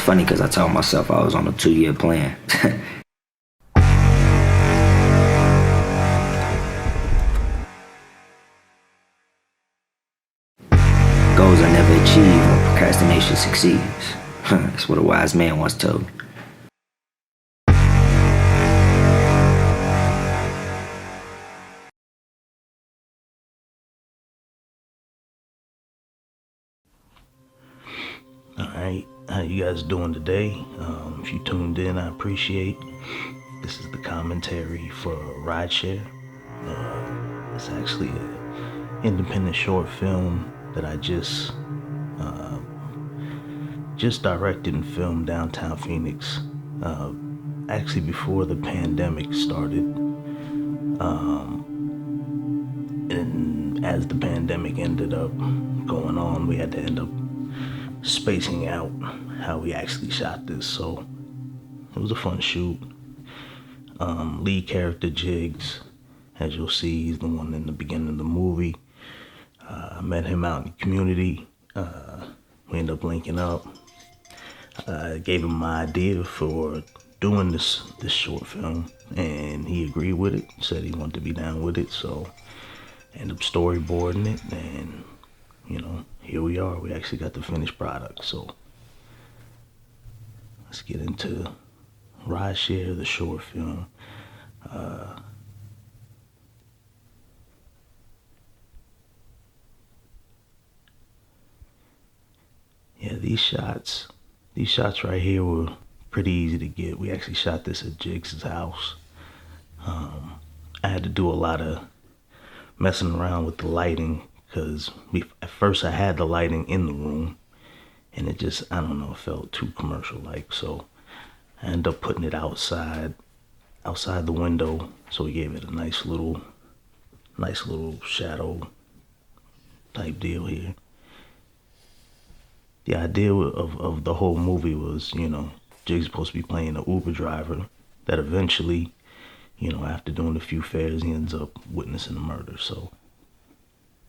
funny because I told myself I was on a 2-year plan. Goals are never achieved when procrastination succeeds. That's what a wise man once told me. Alright, how you guys doing today? If you tuned in, I appreciate. This is the commentary for Rideshare. It's actually an independent short film that I just directed and filmed downtown Phoenix. Actually before the pandemic started. And as the pandemic ended up going on, we had to end up spacing out how we actually shot this, so it was a fun shoot. Lead character Jiggz, as you'll see, he's the one in the beginning of the movie. I met him out in the community. We ended up linking up. I gave him my idea for doing this short film, and he agreed with it, said he wanted to be down with it, so I ended up storyboarding it, and here we are. We actually got the finished product. So let's get into Rideshare, the short film. Yeah, these shots right here were pretty easy to get. We actually shot this at Jiggz' house. I had to do a lot of messing around with the lighting, because at first I had the lighting in the room and it just, I don't know, it felt too commercial like, so I ended up putting it outside the window, so we gave it a nice little shadow type deal here. The idea of the whole movie was, Jiggz supposed to be playing an Uber driver that eventually, after doing a few fares, he ends up witnessing a murder. So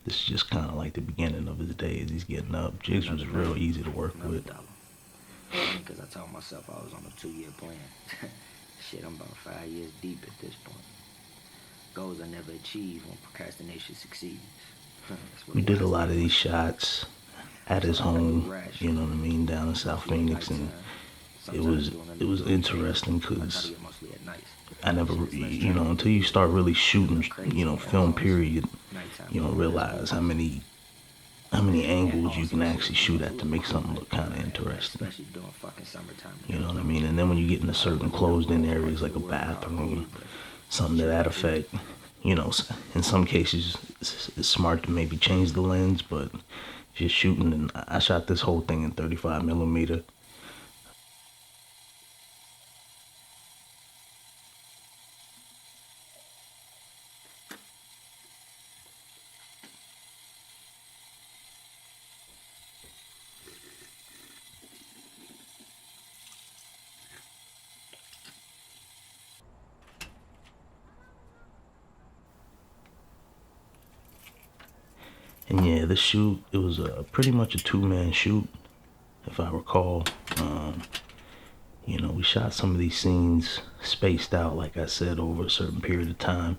this is just kind of like the beginning of his day as he's getting up. Jiggz was real easy to work with. Because I told myself I was on a 2-year plan. Shit, I'm about 5 years deep at this point. Goals are never achieved when procrastination succeeds. We did a lot of these shots at his home, you know what I mean, down in South Phoenix, and it was interesting because I never, until you start really shooting, film period, you don't realize how many angles you can actually shoot at to make something look kind of interesting. You know what I mean? And then when you get into certain closed-in areas like a bathroom, something to that effect, in some cases it's smart to maybe change the lens, but if you're shooting, and I shot this whole thing in 35mm. And yeah, the shoot, it was pretty much a 2-man shoot, if I recall. We shot some of these scenes spaced out, like I said, over a certain period of time.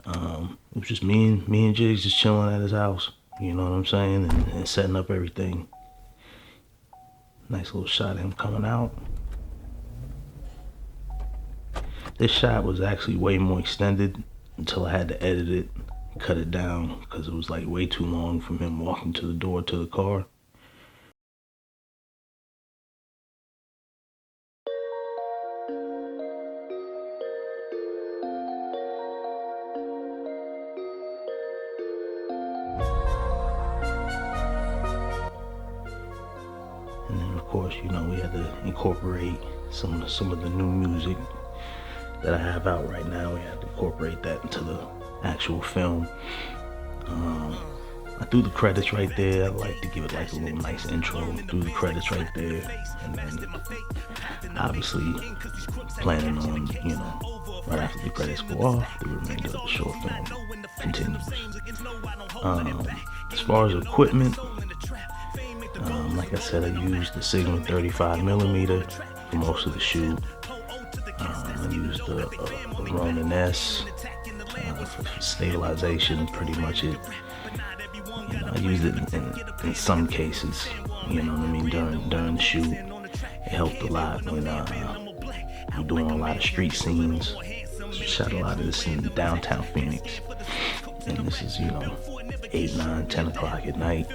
It was just me and Jiggz just chilling at his house, you know what I'm saying, and setting up everything. Nice little shot of him coming out. This shot was actually way more extended until I had to edit it, cut it down, because it was like way too long from him walking to the door to the car. And then of course, we had to incorporate some of the new music that I have out right now. We had to incorporate that into the actual film. I threw the credits right there. I like to give it like a little nice intro. Threw the credits right there, and then obviously planning on, right after the credits go off, the remainder of the short film continues. As far as equipment, Like I said, I used the Sigma 35mm for most of the shoot. I used the Ronin S for stabilization, pretty much it. You know, I used it in some cases, you know what I mean, during the shoot. It helped a lot when we're doing a lot of street scenes. Shot a lot of this in downtown Phoenix. And this is, 8, 9, 10 o'clock at night.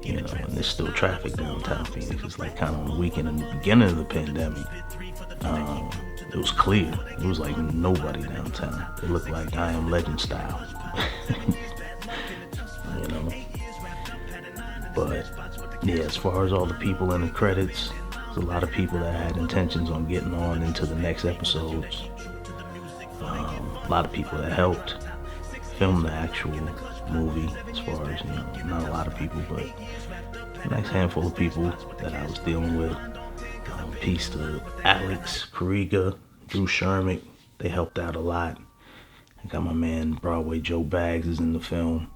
And there's still traffic downtown Phoenix. It's like kind of on the weekend in the beginning of the pandemic. It was clear. It was like nobody downtown. It looked like I Am Legend style. But yeah, as far as all the people in the credits, there's a lot of people that had intentions on getting on into the next episodes. A lot of people that helped film the actual movie, as far as, not a lot of people, but a nice handful of people that I was dealing with. Peace to Alex, Careaga, Schermick. They helped out a lot. I got my man Broadway Joe Baggs is in the film.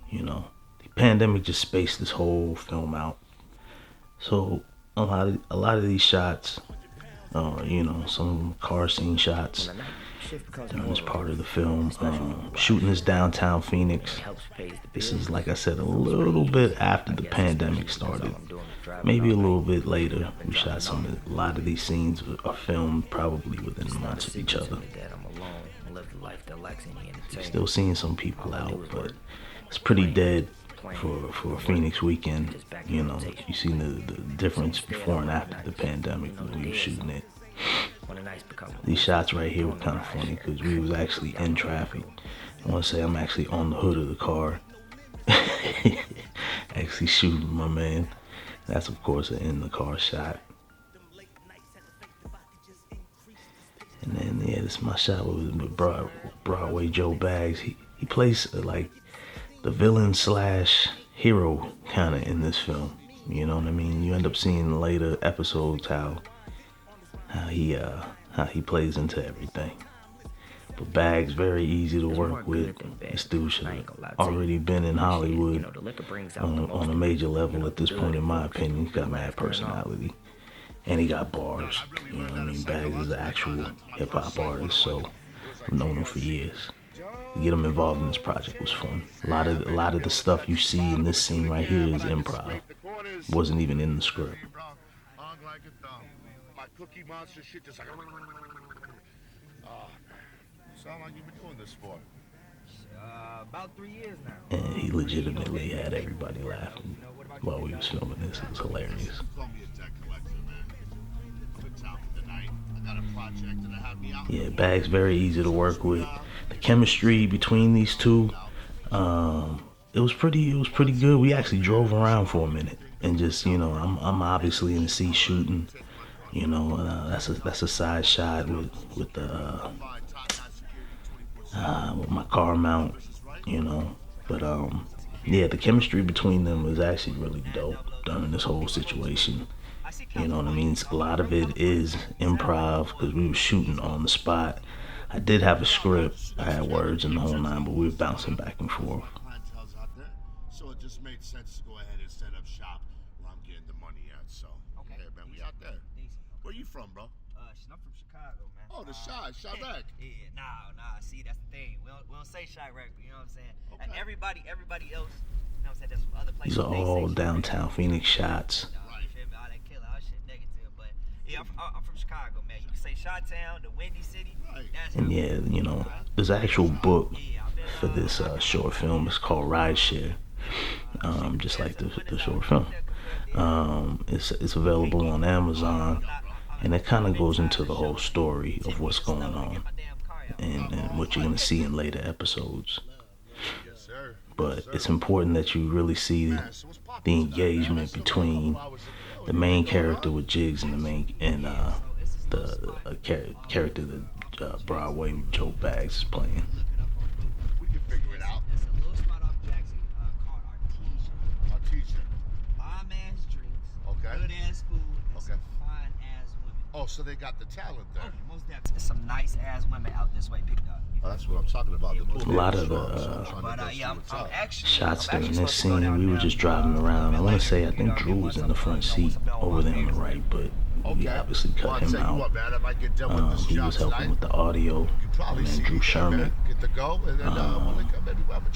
The pandemic just spaced this whole film out. So a lot of these shots, some of them car scene shots during this part of the film. Shooting this downtown Phoenix. This is, like I said, a little bit after the pandemic started. Maybe a little bit later. We shot a lot of these scenes are filmed probably within months of each other. You're still seeing some people out, but it's pretty dead for a Phoenix weekend. You see the difference before and after the pandemic when we were shooting it. These shots right here were kind of funny because we was actually in traffic. I want to say I'm actually on the hood of the car, actually shooting my man. That's of course an in the car shot. And then this is my shot with Broadway Joe Baggs. He plays like the villain / hero kind of in this film. You know what I mean? You end up seeing later episodes how he plays into everything. But Baggs very easy to work with. This dude should have already been in Hollywood on a major level at this point, in my opinion. He's got mad personality, and he got bars. You know what I mean? Baggs is an actual hip hop artist, so I've known him for years. To get him involved in this project was fun. A lot of the stuff you see in this scene right here is improv. Wasn't even in the script. Cookie Monster shit just like sound like you've been doing this for about 3 years now. And he legitimately had everybody laughing while we was filming this. It was hilarious. Yeah, Baggs very easy to work with. The chemistry between these two, it was pretty good. We actually drove around for a minute and just, I'm obviously in the sea shooting. That's a side shot with my car mount, But yeah, the chemistry between them was actually really dope during this whole situation. You know what I mean? A lot of it is improv because we were shooting on the spot. I did have a script. I had words and the whole nine, but we were bouncing back and forth. So it just made sense to go ahead and set up shop where I'm getting the money at. So okay, man, we out there. Where you from, bro? I'm from Chicago, man. Oh, the Chirac. Yeah, nah. See, that's the thing. We don't say Chirac, you know what I'm saying? Okay. And everybody else, you know what I'm saying? That's from other places. These are all downtown Phoenix shots. Right. You feel me? All that killer, all shit negative. But yeah, I'm from Chicago, man. You can say Chi-Town, the Windy City. Right. And yeah, there's an actual book for this short film. It's called Rideshare. Just like the short film. It's available on Amazon, and it kind of goes into the whole story of what's going on and what you're gonna see in later episodes. But it's important that you really see the engagement between the main character with Jiggz and the character that Broadway Joe Baggs is playing. We can figure it out. It's a little spot off Jackson called Artesia. Bomb ass drinks. Okay. Good ass food. And Okay. some fine ass women. Oh, so they got the talent there. Most definitely. There's some nice ass women out there this way picked up. Oh, that's what I'm talking about. A lot of the shots during this scene, we were just driving around. I want to say, I think Drew was in the front seat over there on the right, but we obviously cut him out. He was helping with the audio, and then Drew Schermick.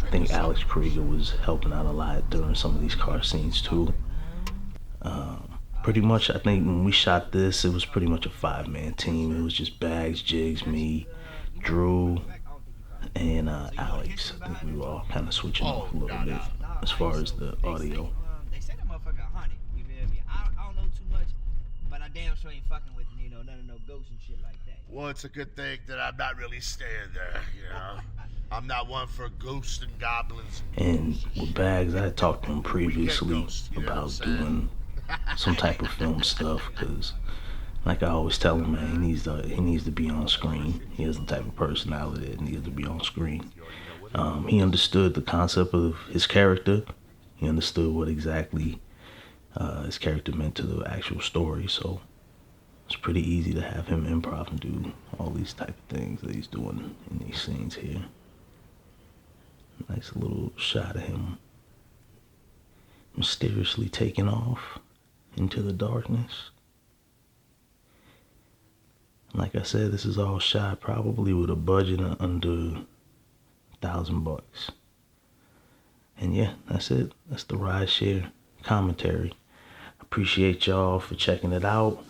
I think Alex Careaga was helping out a lot during some of these car scenes too. Pretty much, I think when we shot this, it was pretty much a 5-man team. It was just Baggs, Jiggz, me, Drew, and Alex. I think we were all kind of switching off a little bit as far as the audio. They said that motherfucker 100. You feel me? I don't know too much, but I damn sure ain't fucking with, you know, none of no ghosts and shit like that. Well, it's a good thing that I'm not really staying there, you know. I'm not one for ghosts and goblins. And with Baggs, I had talked to him previously about doing some type of film stuff, because like I always tell him, man, he needs to be on screen. He has the type of personality that needs to be on screen. He understood the concept of his character. He understood what exactly his character meant to the actual story. So it's pretty easy to have him improv and do all these type of things that he's doing in these scenes here. Nice little shot of him mysteriously taking off into the darkness. Like I said, this is all shot probably with a budget of under $1,000. And yeah, that's it. That's the Rideshare commentary. Appreciate y'all for checking it out.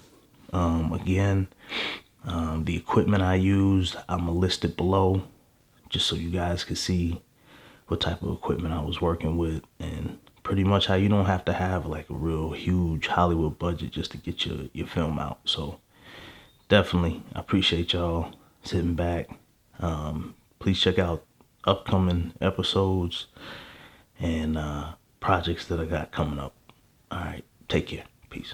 Again, the equipment I used, I'm gonna list it below, just so you guys can see what type of equipment I was working with, and pretty much how you don't have to have like a real huge Hollywood budget just to get your film out. So definitely, I appreciate y'all sitting back. Please check out upcoming episodes and projects that I got coming up. All right, take care. Peace.